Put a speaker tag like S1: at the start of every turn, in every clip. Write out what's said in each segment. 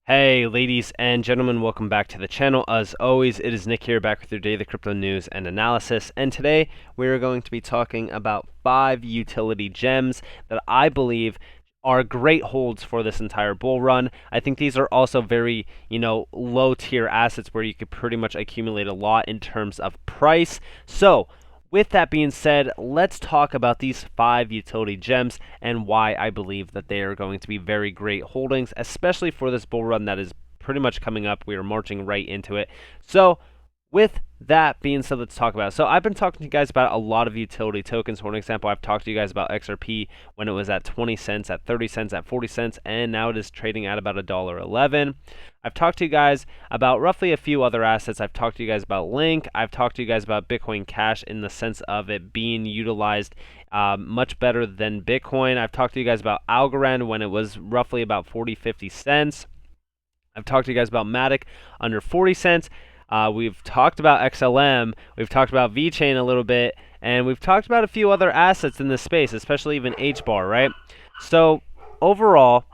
S1: Hey, ladies and gentlemen, welcome back to the channel. As always, it is Nick here, back with your daily crypto news and analysis. And today we are going to be talking about 5 utility gems that I believe are great holds for this entire bull run. I think these are also very, low tier assets where you could pretty much accumulate a lot in terms of price. So, with that being said, let's talk about these 5 utility gems and why I believe that they are going to be very great holdings, especially for this bull run that is pretty much coming up. We are marching right into it. So, with that being said, let's talk about it. So I've been talking to you guys about a lot of utility tokens. For an example, I've talked to you guys about XRP when it was at 20 cents, at 30 cents, at 40 cents, and now it is trading at about $1.11. I've talked to you guys about roughly a few other assets. I've talked to you guys about Link. I've talked to you guys about Bitcoin Cash in the sense of it being utilized much better than Bitcoin. I've talked to you guys about Algorand when it was roughly about 40, 50 cents. I've talked to you guys about Matic under 40 cents. We've talked about XLM, we've talked about VeChain a little bit, and we've talked about a few other assets in this space, especially even HBAR, right? So overall,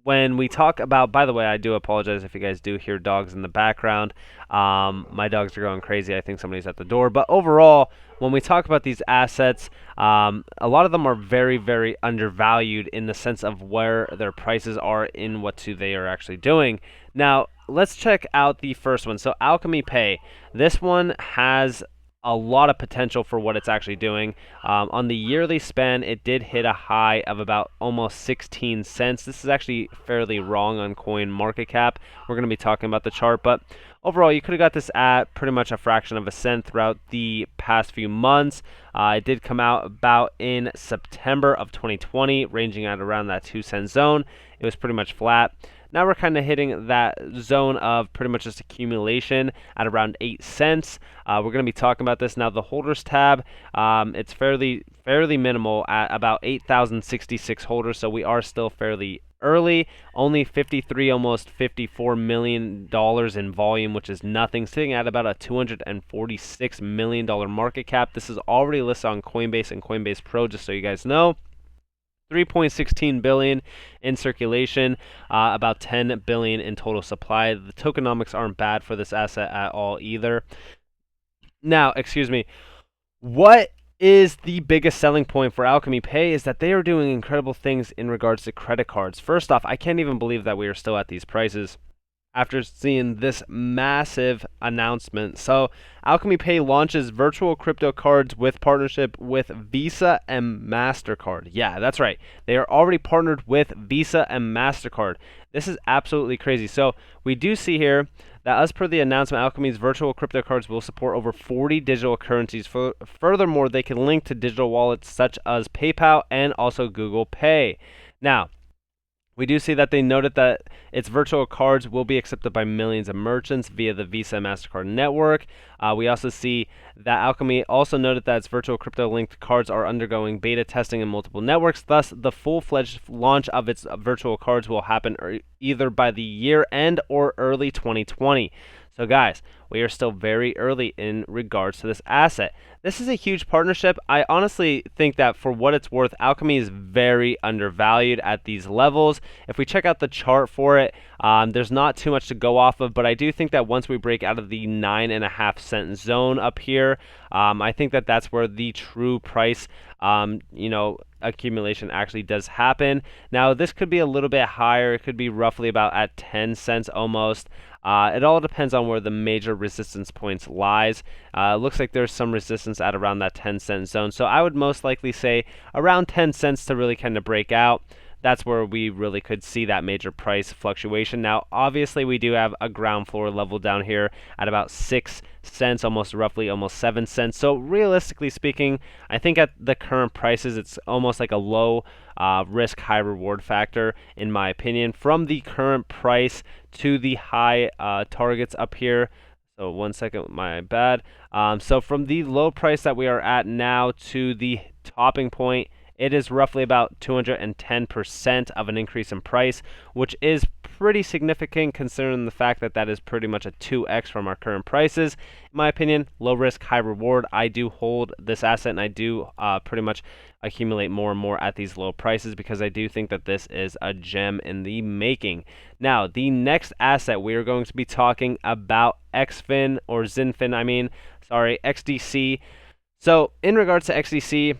S1: when we talk about, by the way, I do apologize if you guys do hear dogs in the background. My dogs are going crazy. I think somebody's at the door. But overall, when we talk about these assets, a lot of them are very, very undervalued in the sense of where their prices are in what they are actually doing. Now, let's check out the first one. So Alchemy Pay. This one has a lot of potential for what it's actually doing. On the yearly span, it did hit a high of about almost 16 cents. This is actually fairly wrong on coin market cap. We're going to be talking about the chart, but overall, you could have got this at pretty much a fraction of a cent throughout the past few months. It did come out about in September of 2020, ranging at around that 2-cent zone. It was pretty much flat. Now we're kind of hitting that zone of pretty much just accumulation at around 8 cents. We're going to be talking about this now. The holders tab, it's fairly minimal at about 8,066 holders, so we are still fairly early. Only 53, almost $54 million in volume, which is nothing, sitting at about a $246 million market cap. This is already listed on Coinbase and Coinbase Pro, just so you guys know. 3.16 billion in circulation, about 10 billion in total supply. The tokenomics aren't bad for this asset at all either. Now, excuse me, what is the biggest selling point for Alchemy Pay is that they are doing incredible things in regards to credit cards. First off, I can't even believe that we are still at these prices after seeing this massive announcement. So Alchemy Pay launches virtual crypto cards with partnership with Visa and MasterCard. Yeah, that's right. They are already partnered with Visa and MasterCard. This is absolutely crazy. So we do see here that as per the announcement, Alchemy's virtual crypto cards will support over 40 digital currencies. Furthermore, they can link to digital wallets such as PayPal and also Google Pay. Now, we do see that they noted that its virtual cards will be accepted by millions of merchants via the Visa and MasterCard network. We also see that Alchemy also noted that its virtual crypto-linked cards are undergoing beta testing in multiple networks. Thus, the full-fledged launch of its virtual cards will happen either by the year end or early 2020. So guys, we are still very early in regards to this asset. This is a huge partnership. I honestly think that for what it's worth, Alchemy is very undervalued at these levels. If we check out the chart for it, there's not too much to go off of, but I do think that once we break out of the 9.5 cent zone up here, I think that that's where the true price, accumulation actually does happen. Now, this could be a little bit higher. It could be roughly about at 10 cents almost. It all depends on where the major resistance points lies. Looks like there's some resistance at around that 10-cent zone. So I would most likely say around 10 cents to really kind of break out. That's where we really could see that major price fluctuation. Now, obviously, we do have a ground floor level down here at about 6 cents, almost 7 cents. So realistically speaking, I think at the current prices, it's almost like a low risk, high reward factor, in my opinion, from the current price to the high targets up here. So 1 second, my bad. So from the low price that we are at now to the topping point, it is roughly about 210% of an increase in price, which is pretty significant considering the fact that that is pretty much a 2x from our current prices. In my opinion, low risk, high reward. I do hold this asset and I do pretty much accumulate more and more at these low prices because I do think that this is a gem in the making. Now, the next asset we are going to be talking about XFIN or XDC. So in regards to XDC,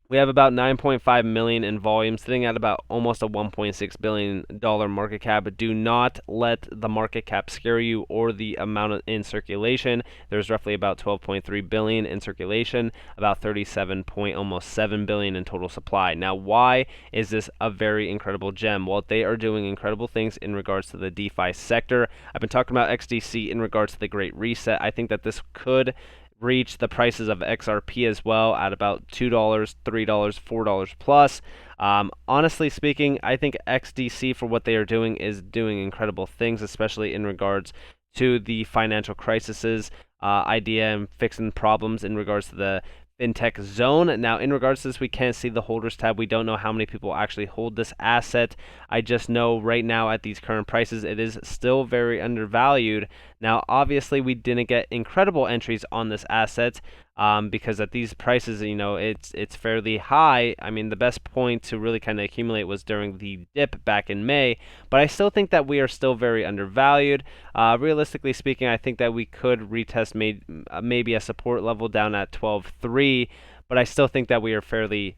S1: we have about 9.5 million in volume, sitting at about almost a $1.6 billion market cap. But do not let the market cap scare you or the amount in circulation. There's roughly about 12.3 billion in circulation, about 37.7 billion in total supply. Now, why is this a very incredible gem? Well, they are doing incredible things in regards to the DeFi sector. I've been talking about XDC in regards to the Great Reset. I think that this could reach the prices of XRP as well at about $2, $3, $4 plus. Honestly speaking, I think XDC for what they are doing is doing incredible things, especially in regards to the financial crises idea and fixing problems in regards to the fintech zone. Now, in regards to this, we can't see the holders tab. We don't know how many people actually hold this asset. I just know right now at these current prices, it is still very undervalued. Now, obviously, we didn't get incredible entries on this asset because at these prices, it's fairly high. I mean, the best point to really kind of accumulate was during the dip back in May, but I still think that we are still very undervalued. Realistically speaking, I think that we could retest maybe a support level down at 12.3, but I still think that we are fairly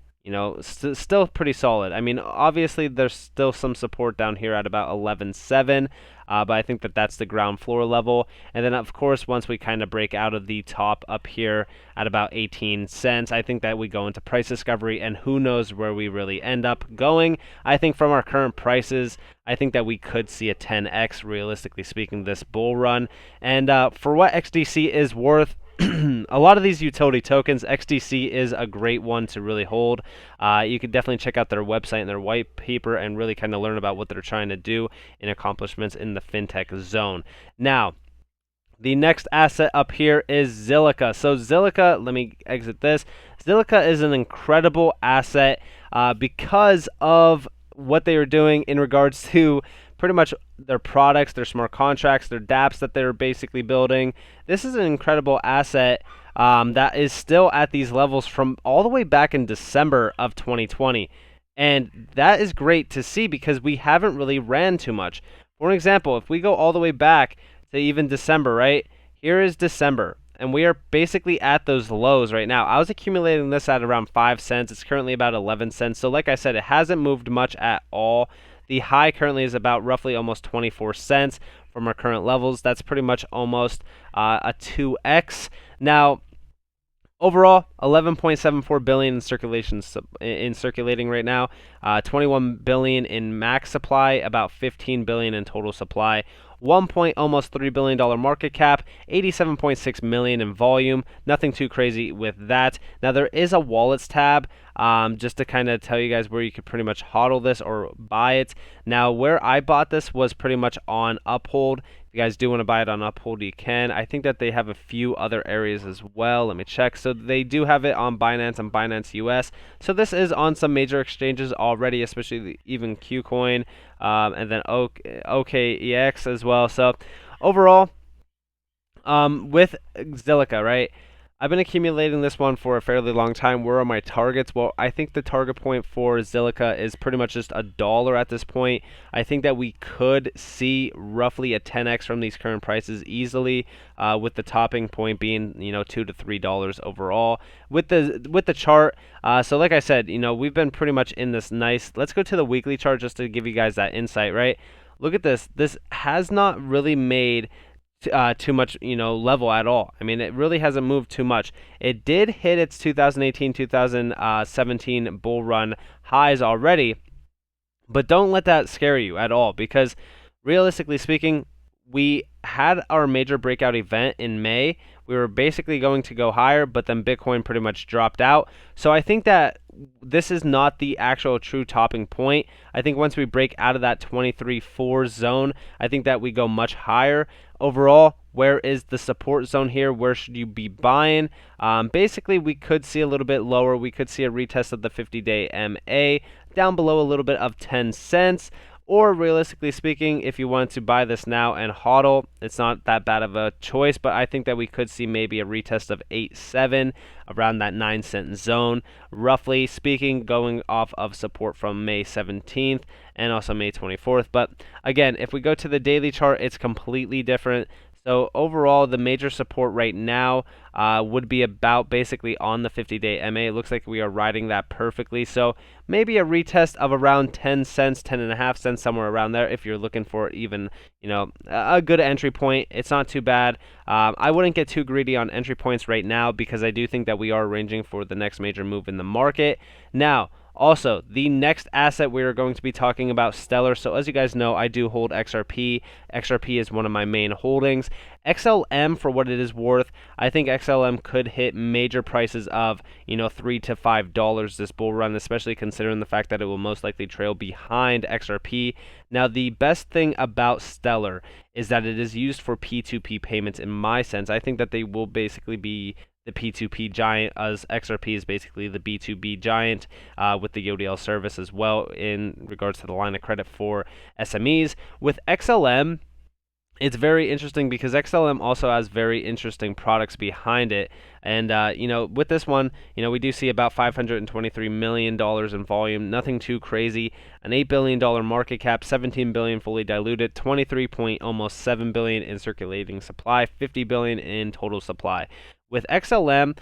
S1: still pretty solid. I mean, obviously, there's still some support down here at about 11.7, but I think that that's the ground floor level. And then, of course, once we kind of break out of the top up here at about 18 cents, I think that we go into price discovery, and who knows where we really end up going. I think from our current prices, I think that we could see a 10x, realistically speaking, this bull run. And for what XDC is worth, a lot of these utility tokens, XDC is a great one to really hold. You could definitely check out their website and their white paper and really kind of learn about what they're trying to do in accomplishments in the fintech zone. Now, the next asset up here is Zilliqa. So Zilliqa, let me exit this. Zilliqa is an incredible asset because of what they are doing in regards to pretty much their products, their smart contracts, their dApps that they're basically building. This is an incredible asset that is still at these levels from all the way back in December of 2020. And that is great to see because we haven't really ran too much. For example, if we go all the way back to even December, right? Here is December, and we are basically at those lows right now. I was accumulating this at around 5 cents. It's currently about 11 cents. So like I said, it hasn't moved much at all. The high currently is about roughly almost 24 cents from our current levels. That's pretty much almost a 2x. Now, overall, 11.74 billion in circulating right now, 21 billion in max supply, about 15 billion in total supply. Almost $3 billion market cap, 87.6 million in volume. Nothing too crazy with that. Now there is a wallets tab, just to kind of tell you guys where you could pretty much hodl this or buy it. Now where I bought this was pretty much on Uphold. If you guys do want to buy it on Uphold, you can. I think that they have a few other areas as well. Let me check. So they do have it on Binance and Binance US. So this is on some major exchanges already, especially even KuCoin, and then OKEX as well. So overall, with Zilliqa, right? I've been accumulating this one for a fairly long time. Where are my targets? Well, I think the target point for Zilliqa is pretty much just $1 at this point. I think that we could see roughly a 10x from these current prices easily, with the topping point being $2 to $3 overall. With the chart, so like I said, we've been pretty much in this nice. Let's go to the weekly chart just to give you guys that insight, right? Look at this. This has not really made too much level at all. I mean, it really hasn't moved too much. It did hit its 2018-2017 bull run highs already, but don't let that scare you at all, because realistically speaking, we had our major breakout event in May. We were basically going to go higher, but then Bitcoin pretty much dropped out. So I think that this is not the actual true topping point. I think once we break out of that 23.4 zone, I think that we go much higher. Overall, where is the support zone here? Where should you be buying? Basically, we could see a little bit lower. We could see a retest of the 50-day MA down below a little bit of 10 cents. Or realistically speaking, if you wanted to buy this now and HODL, it's not that bad of a choice, but I think that we could see maybe a retest of 8.7 around that 9-cent zone, roughly speaking, going off of support from May 17th and also May 24th. But again, if we go to the daily chart, it's completely different. So overall, the major support right now would be about basically on the 50-day MA. It looks like we are riding that perfectly. So maybe a retest of around 10 cents, 10.5 cents, somewhere around there. If you're looking for even, a good entry point, it's not too bad. I wouldn't get too greedy on entry points right now because I do think that we are arranging for the next major move in the market. Now, also, the next asset we are going to be talking about, Stellar. So as you guys know, I do hold XRP. XRP is one of my main holdings. XLM, for what it is worth, I think XLM could hit major prices of, $3 to $5 this bull run, especially considering the fact that it will most likely trail behind XRP. Now, the best thing about Stellar is that it is used for P2P payments in my sense. I think that they will basically be the P2P giant, as XRP is basically the B2B giant with the HODL service as well in regards to the line of credit for SMEs. With XLM, it's very interesting because XLM also has very interesting products behind it. And, with this one, we do see about $523 million in volume, nothing too crazy, an $8 billion market cap, $17 billion fully diluted, almost $7 billion in circulating supply, $50 billion in total supply. With XLM,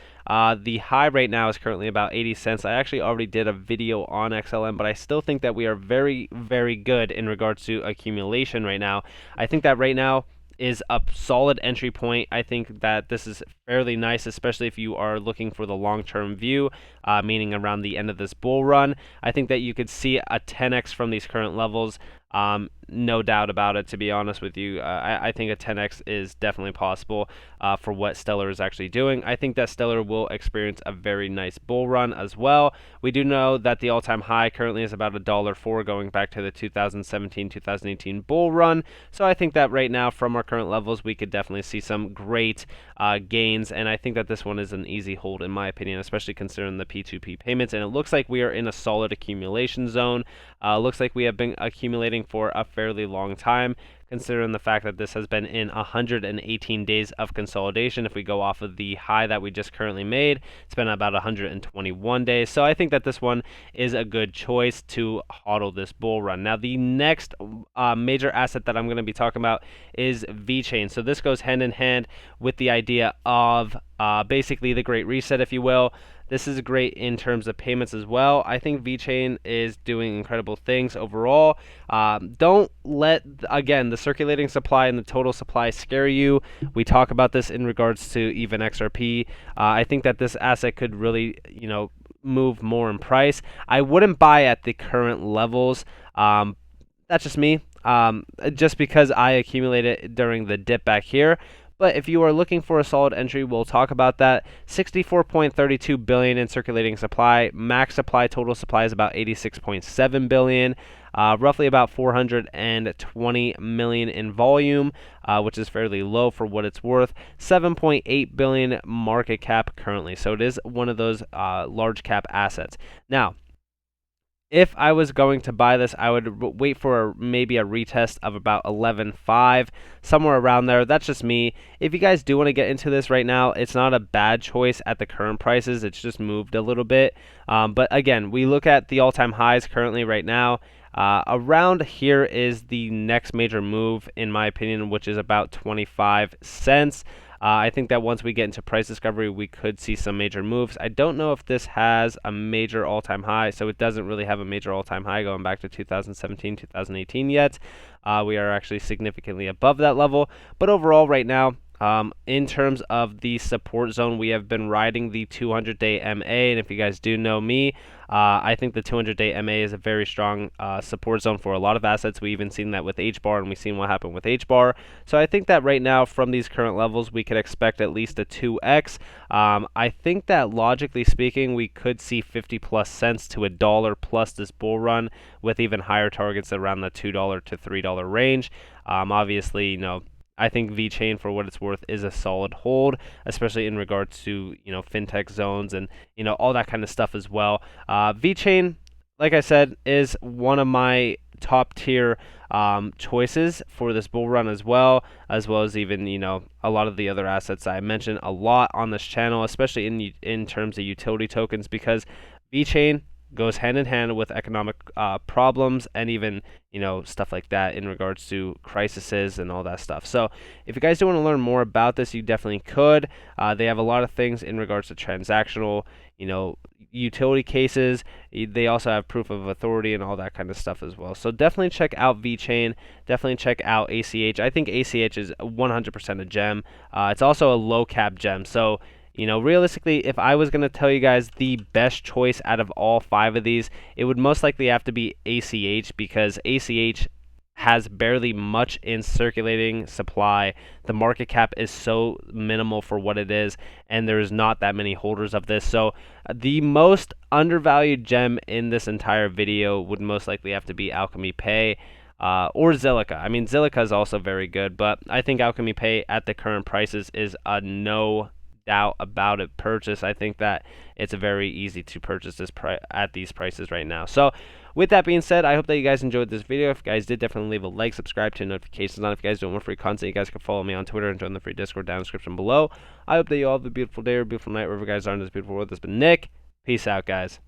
S1: the high right now is currently about 80 cents. I actually already did a video on XLM, but I still think that we are very, very good in regards to accumulation right now. I think that right now is a solid entry point. I think that this is fairly nice, especially if you are looking for the long-term view, meaning around the end of this bull run. I think that you could see a 10x from these current levels. No doubt about it, to be honest with you. I think a 10x is definitely possible for what Stellar is actually doing. I think that Stellar will experience a very nice bull run as well. We do know that the all-time high currently is about $1.04 going back to the 2017-2018 bull run. So I think that right now from our current levels, we could definitely see some great gains, and I think that this one is an easy hold in my opinion, especially considering the P2P payments. And it looks like we are in a solid accumulation zone. Looks like we have been accumulating for a fairly long time, considering the fact that this has been in 118 days of consolidation. If we go off of the high that we just currently made, it's been about 121 days. So I think that this one is a good choice to hodl this bull run. Now, the next major asset that I'm going to be talking about is VeChain. So this goes hand in hand with the idea of basically the Great Reset, if you will. This is great in terms of payments as well. I think VeChain is doing incredible things overall. Don't let, again, the circulating supply and the total supply scare you. We talk about this in regards to even XRP. I think that this asset could really, move more in price. I wouldn't buy at the current levels. That's just me. Just because I accumulated during the dip back here. But if you are looking for a solid entry, we'll talk about that. 64.32 billion in circulating supply. Max supply, total supply is about 86.7 billion. Roughly about 420 million in volume, which is fairly low for what it's worth. 7.8 billion market cap currently. So it is one of those large cap assets. Now, if I was going to buy this, I would wait for maybe a retest of about 11.5, somewhere around there. That's just me. If you guys do want to get into this right now, it's not a bad choice at the current prices. It's just moved a little bit. But again, we look at the all-time highs currently right now. Around here is the next major move, in my opinion, which is about 25 cents. I think that once we get into price discovery, we could see some major moves. I don't know if this has a major all-time high, so it doesn't really have a major all-time high going back to 2017, 2018 yet. We are actually significantly above that level. But overall, right now, in terms of the support zone, we have been riding the 200-day MA, and if you guys do know me, I think the 200-day MA is a very strong support zone for a lot of assets. We even seen that with HBAR, and we've seen what happened with HBAR. So I think that right now, from these current levels, we could expect at least a 2x. I think that logically speaking, we could see 50 plus cents to $1 plus this bull run, with even higher targets around the $2 to $3 range. Obviously, I think VeChain, for what it's worth, is a solid hold, especially in regards to, fintech zones and, all that kind of stuff as well. VeChain, like I said, is one of my top tier choices for this bull run as well as even, a lot of the other assets that I mentioned a lot on this channel, especially in terms of utility tokens, because VeChain goes hand in hand with economic problems and even stuff like that in regards to crises and all that stuff. So if you guys do want to learn more about this, you definitely could. They have a lot of things in regards to transactional utility cases. They also have proof of authority and all that kind of stuff as well. So definitely check out VeChain. Definitely check out ACH. I think ACH is 100% a gem. It's also a low cap gem. So realistically, if I was going to tell you guys the best choice out of all 5 of these, it would most likely have to be ACH, because ACH has barely much in circulating supply. The market cap is so minimal for what it is, and there's not that many holders of this. So the most undervalued gem in this entire video would most likely have to be Alchemy Pay. Or Zilliqa. I mean, Zilliqa is also very good, but I think Alchemy Pay at the current prices is a no doubt about it purchase. I think that it's very easy to purchase this at these prices right now. So with that being said, I hope that you guys enjoyed this video. If you guys did, definitely leave a like, subscribe, turn notifications on. If you guys don't want free content, you guys can follow me on Twitter and join the free Discord down in the description below. I hope that you all have a beautiful day or a beautiful night wherever you guys are in this beautiful world. This has been Nick. Peace out, guys.